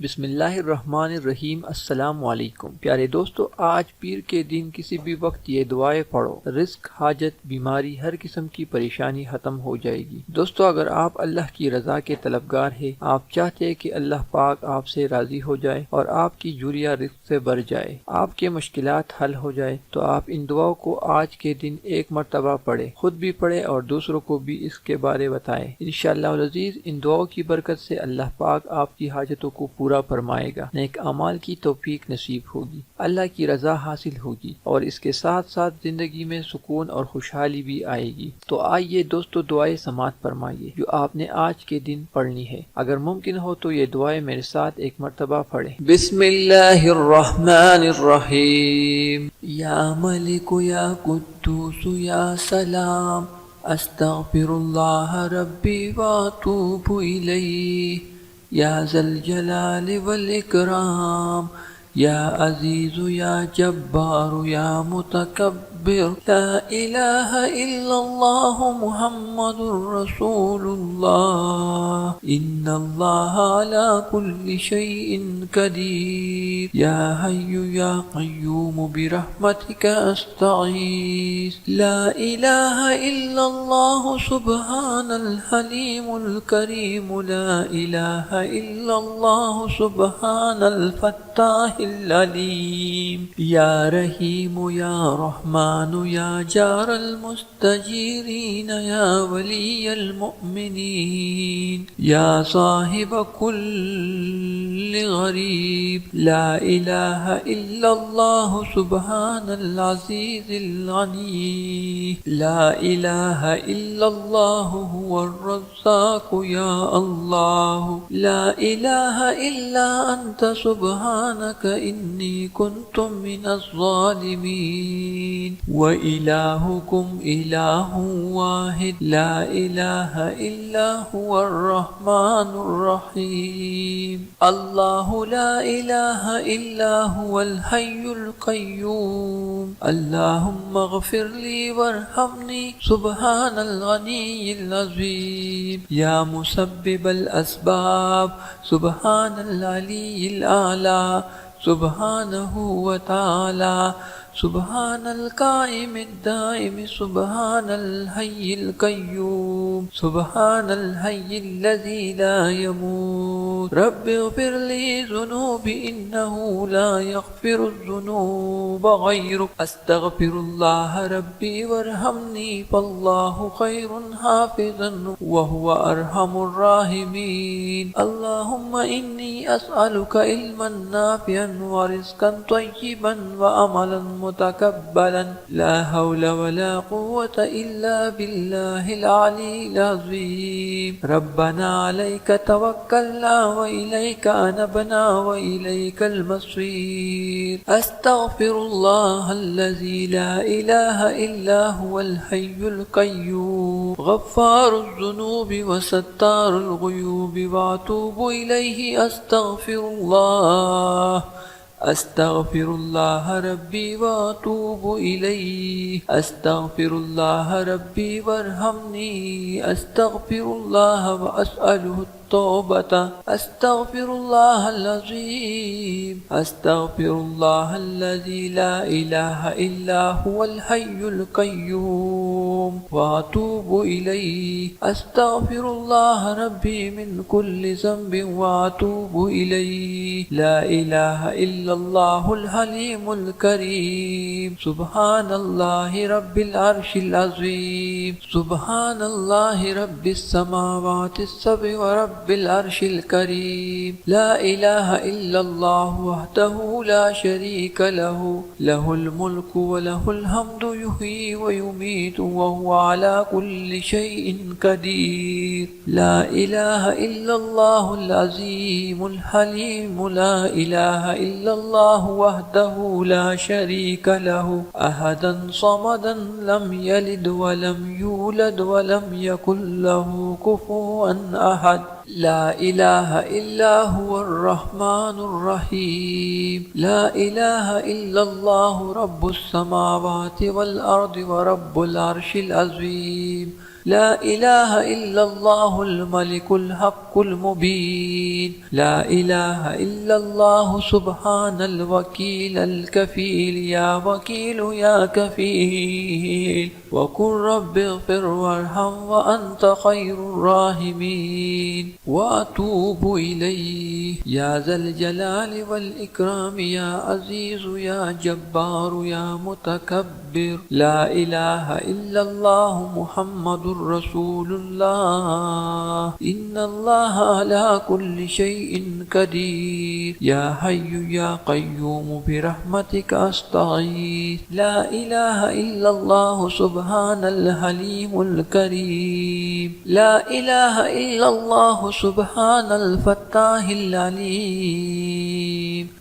बिस्मिल्लाहिर्रहमानिर्रहीम। अस्सलाम वालेकुम। प्यारे दोस्तों, आज पीर के दिन किसी भी वक्त ये दुआएं पढ़ो, रिस्क, हाजत, बीमारी, हर किस्म की परेशानी खत्म हो जाएगी। दोस्तों, अगर आप अल्लाह की रजा के तलबगार है, आप चाहते हैं कि अल्लाह पाक आपसे राजी हो जाए और आपकी झुरिया रिस्क से भर जाए, आपके मुश्किलात हल हो जाए, तो आप इन दुआओं को आज के दिन एक मरतबा पढ़े, खुद भी पढ़े और दूसरों को भी इसके बारे बताएं। इंशाअल्लाह अज़ीज इन दुआओं की बरकत से अल्लाह पाक आपकी हाजतों को पूरा फरमाएगा, नेक अमाल की तौफीक नसीब होगी, अल्लाह की रजा हासिल होगी और इसके साथ साथ जिंदगी में सुकून और खुशहाली भी आएगी। तो आइए दोस्तों, दुआएं समाअत फरमाइए जो आपने आज के दिन पढ़नी है। अगर मुमकिन हो तो ये दुआएं मेरे साथ एक मरतबा पढ़ें। बिस्मिल्लाहिर्रहमानिर्रहीम। या मलिक या कुद्दूस या सलाम, अस्तगफिरुल्लाह रब्बी व अतूबु इलैह। या ज़ल जलाल वल इकराम, या अज़ीज़ु या जब्बारु या मुतकब्बिर। ला इलाहा इल्लल्लाह मुहम्मदुर रसूलुल्लाह। इन्नल्लाह अला कुल्ली शैइन कदीर। या हय्यु या क़य्यूम बिरहमतिका अस्तगीस। ला इलाहा इल्लल्लाह सुब्हानल हलीमुल करीम। ला इलाहा इल्लल्लाह सुब्हानल फत्ताहिल अलीम। या रहीम या रहमान या जारल मुस्तजीरीन या वलियल मुमिनीन। या साहिब कुल्लि गरीब। ला इलाहा इल्लल्लाह सुब्हानल अज़ीज़िल गनी। ला इलाहा इल्लल्लाह हुवर रज़्ज़ाक़ या अल्लाह। ला इलाहा इल्ला अंत सुब्हानक इन्नी कुन्तु मिनज़ ज़ालिमीन। व इलाहुकुम इलाहुन वाहिद। ला इलाहा इल्ला हुवर रहमानुर रहीम। अल्लाहु ला इलाहा इल्ला हुवल हय्युल क़य्यूम। अल्लाहुम्मा इग़फ़िरली वरहमनी सुब्हानल गनिय्यिल अज़ीम। या मुसब्बिबल अस्बाब सुब्हानल अलिय्यिल आला। सुब्हानहु व तआला। सुब्हानल काइमिद दाइम। सुब्हानल हय्यिल क़य्यूम। सुब्हानल हय्यिल लज़ी ला यमूत। रब्बि इग़फ़िरली ज़ुनूबी इन्नहु ला यग़फ़िरुज़्ज़ुनूब गयरुक। अस्तग़फ़िरुल्लाह रब्बी वरहमनी फ़ल्लाहु ख़ैरुन हाफ़िज़न व हुवा अरहमुर राहिमीन। अल्लाहुम्मा इन्नी अस्अलुका इल्मन नाफ़िअन व रिज़्क़न तय्यिबन व अमलन मुतकब्बलन। ला हौला वला कुव्वता इल्ला बिल्लाहिल अलीय्यिल अज़ीम। रब्बना अलैका तवक्कलना व इलैका अनबना व इलैकल मसीर। अस्तग़फिरुल्लाहल्लज़ी ला इलाहा इल्ला हुवल हय्युल क़य्यूम। गफ़्फ़ारुज़्ज़ुनूबि व सत्तारुल ग़ुयूबि व अतूबु इलैहि। अस्तग़फिरुल्लाह। अस्तग़फिरुल्लाह रब्बी व अतूबु इलैह। अस्तग़फिरुल्लाह रब्बी वरहमनी। अस्तग़फिरुल्लाह व अस्अलुहु तौबता। अस्तग़फिरुल्लाहल अज़ीम। अस्तग़फिरुल्लाहल्लज़ी ला इलाहा इल्ला हुवल हय्युल क़य्यूम व अतूबु इलैह। अस्तग़फिरुल्लाह रब्बी मिन कुल्लि ज़ंबिन व अतूबु इलैह। ला इलाहा इल्लल्लाहुल हलीमुल करीम। सुब्हानल्लाहि रब्बिल अर्शिल अज़ीम। सुब्हानल्लाहि रब्बिस समावातिस सब'i व रब्बिल अर्शिल करीम। ला इलाहा इल्लल्लाहु वहदहु ला शरीका लहु। लहुल मुल्कु व लहुल हम्दु युहयी व युमीतु व हुवा अला कुल्लि शैइन क़दीर। ला इलाहा इल्लल्लाहुल अज़ीमुल हलीम। ला इलाहा इल्लल्लाहु वहदहु ला शरीका लहु। अहदन समदन लम यलिद व लम यूलद व लम यकुल लहु कुफुवन अहद। ला इलाहा इल्ला हुवर रहमानुर रहीम। ला इलाहा इल्लल्लाहु रब्बुस समावाति वल अर्दि व रब्बुल अर्शिल अज़ीम। لا إله إلا الله الملك الحق المبين لا إله إلا الله سبحان الوكيل الكفيل يا وكيل يا كفيل وقل رب اغفر وارحم وأنت خير الراحمين وأتوب إليه يا ذا الجلال والإكرام يا عزيز يا جبار يا متكبر لا إله إلا الله محمد رسول الله إن الله على كل شيء قدير يا حي يا قيوم برحمتك أستغيث لا إله إلا الله سبحان الحليم الكريم لا إله إلا الله سبحان الفتاح العليم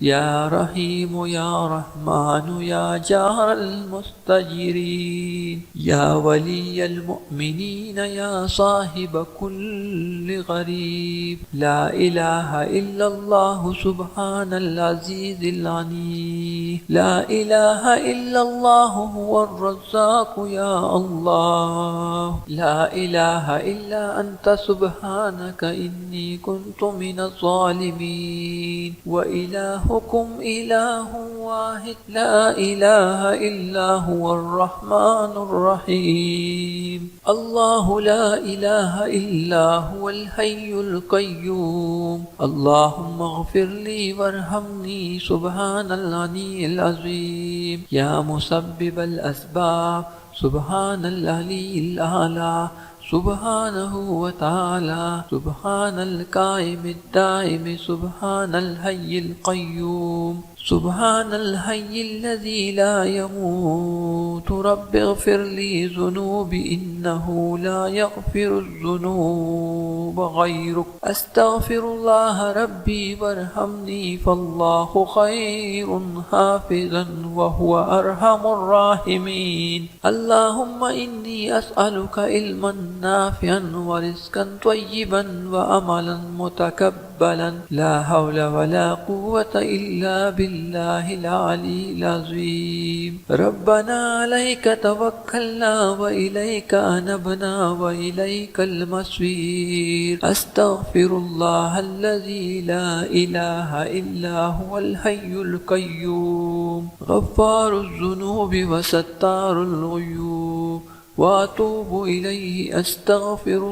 يا رحيم يا رحمن يا جار المستجيرين يا ولي المؤمنين يا صاحب كل غريب لا إله إلا الله سبحان العزيز العليم لا إله إلا الله هو الرزاق يا الله لا إله إلا أنت سبحانك إني كنت من الظالمين وإلهكم إله واحد لا إله إلا هو الرحمن الرحيم الله لا إله إلا هو الحي القيوم اللهم اغفر لي وارحمني سبحان العلي العظيم يا مسبب الأسباب سبحان العلي الأعلى سبحانه وتعالى سبحان القائم الدائم سبحان الحي القيوم سبحان الحي الذي لا يموت رب اغفر لي ذنوبي إنه لا يغفر الذنوب غيرك أستغفر الله ربي وارحمني فالله خير حافظا وهو أرحم الراحمين اللهم إني أسألك علما نافعا ورزقا طيبا وأملا متكبلا لا حول ولا قوة إلا بالله العلي العظيم ربنا عليك توكلنا وإليك أنبنا وإليك المصير أستغفر الله الذي لا إله إلا هو الحي القيوم غفار الذنوب وستار الغيوب وأتوب إليه أستغفر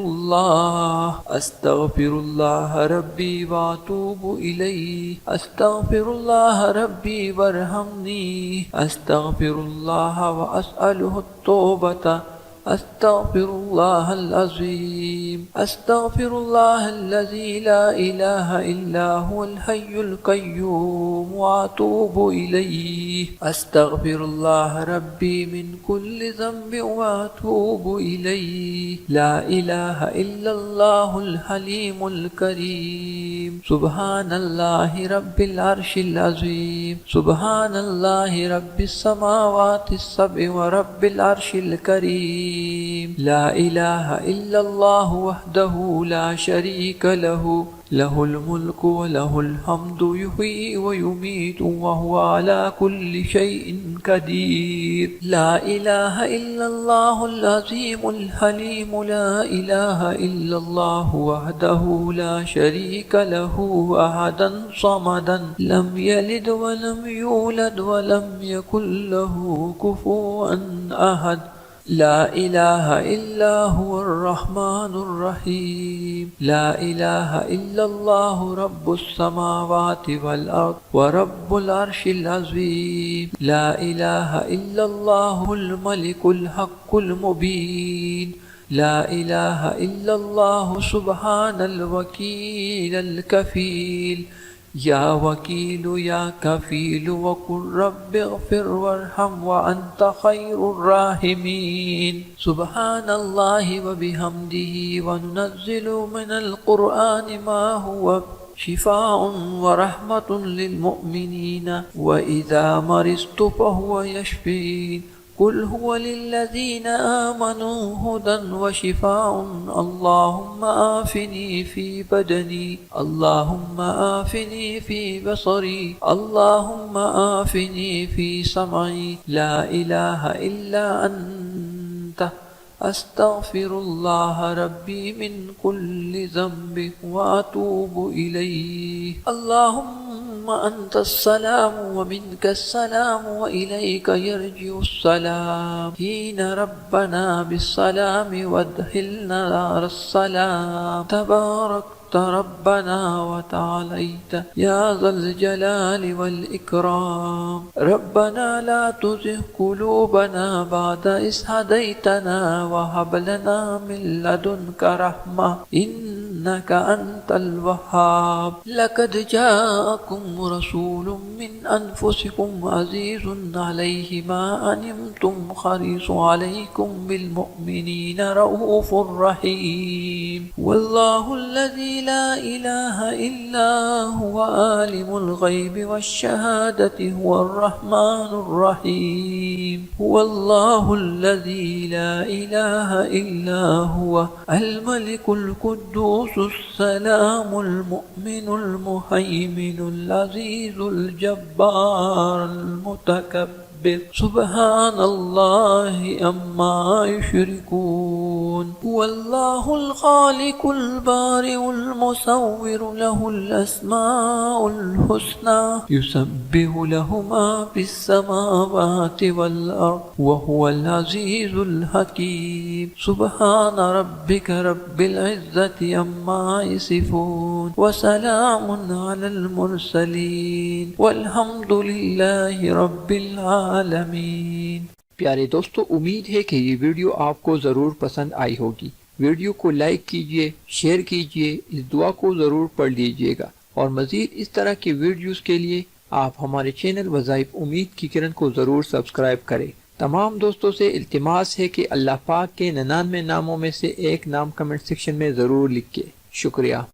الله ربي وأتوب إليه أستغفر الله ربي وارحمني أستغفر الله وأسأله التوبة أستغفر الله العظيم أستغفر الله الذي لا إله إلا هو الحي القيوم وأتوب إليه أستغفر الله ربي من كل ذنب وأتوب إليه لا إله إلا الله الحليم الكريم سبحان الله رب العرش العظيم سبحان الله رب السماوات السبع ورب العرش الكريم لا إله إلا الله وحده لا شريك له له الملك وله الحمد يحيي ويميت وهو على كل شيء قدير لا إله إلا الله العظيم الحليم لا إله إلا الله وحده لا شريك له أحدا صمدا لم يلد ولم يولد ولم يكن له كفوا أحد لا إله إلا هو الرحمن الرحيم لا إله إلا الله رب السماوات والأرض ورب العرش العظيم لا إله إلا الله الملك الحق المبين لا إله إلا الله سبحان الوكيل الكفيل يا وكيل يا كفيل وقل رب اغفر وارحم وأنت خير الراحمين سبحان الله وبحمده وننزل من القرآن ما هو شفاء ورحمة للمؤمنين وإذا مرضت فهو يشفين قل هو للذين آمنوا هدى وشفاء اللهم آفني في بدني اللهم آفني في بصري اللهم آفني في سمعي لا إله إلا أنت अस्तगफिरुल्लाह रब्बी मिन कुल्लि ज़ंबि व अतूबु इलैहि। अल्लाहुम्मा अंतस्सलाम व मिनकस्सलाम व इलैका यर्जिउस्सलाम। हीना रब्बना बिस्सलाम वअदखिलना दारस्सलाम। तबारक रब्बना व तआलैत या ज़ल जलालि वल इकराम। रब्बना ला तुज़िग़ क़ुलूबना बअद इज़ हदैतना व हब लना मिन लदुनका रहमा इन्नका अंतल वह्हाब। लक़द जाअकुम रसूलुम मिन अनफुसिकुम अज़ीज़ुन अलैहि मा अनिमतुम हरीसुन अलैकुम बिल मुमिनीना रऊफ़ुर रहीम। वल्लाहु अल्लज़ी ला इलाहा इल्ला हुवा आलिमुल ग़ैबि वश्शहादति हुवर रहमानुर रहीम। हुवल्लाहु अल्लज़ी ला इलाहा इल्ला हुवा अल मलिकुल कुद्दूसुस सलामुल मुमिनुल मुहैमिनुल अज़ीज़ुल जब्बारुल मुतकब्बिर। सुब्हानल्लाहि अम्मा युश्रिकून। हुवल्लाहुल खालिकुल बारिउल मुसव्विरु लहुल अस्माउल हुस्ना युसब्बिहु लहु मा फिस समावाति वल अर्द व हुवल अज़ीज़ुल हकीम। सुब्हान रब्बिका रब्बिल इज़्ज़ति अम्मा यसिफून व सलामुन अलल मुरसलीन वल्हम्दुलिल्लाहि रब्बिल आलमीन। प्यारे दोस्तों, उम्मीद है कि ये वीडियो आपको ज़रूर पसंद आई होगी। वीडियो को लाइक कीजिए, शेयर कीजिए, इस दुआ को ज़रूर पढ़ लीजिएगा और मज़ीद इस तरह के वीडियोस के लिए आप हमारे चैनल वज़ाइफ उम्मीद की किरण को ज़रूर सब्सक्राइब करें। तमाम दोस्तों से इल्तिमास है कि अल्लाह पाक के 99 नामों में से एक नाम कमेंट सेक्शन में ज़रूर लिखिए। शुक्रिया।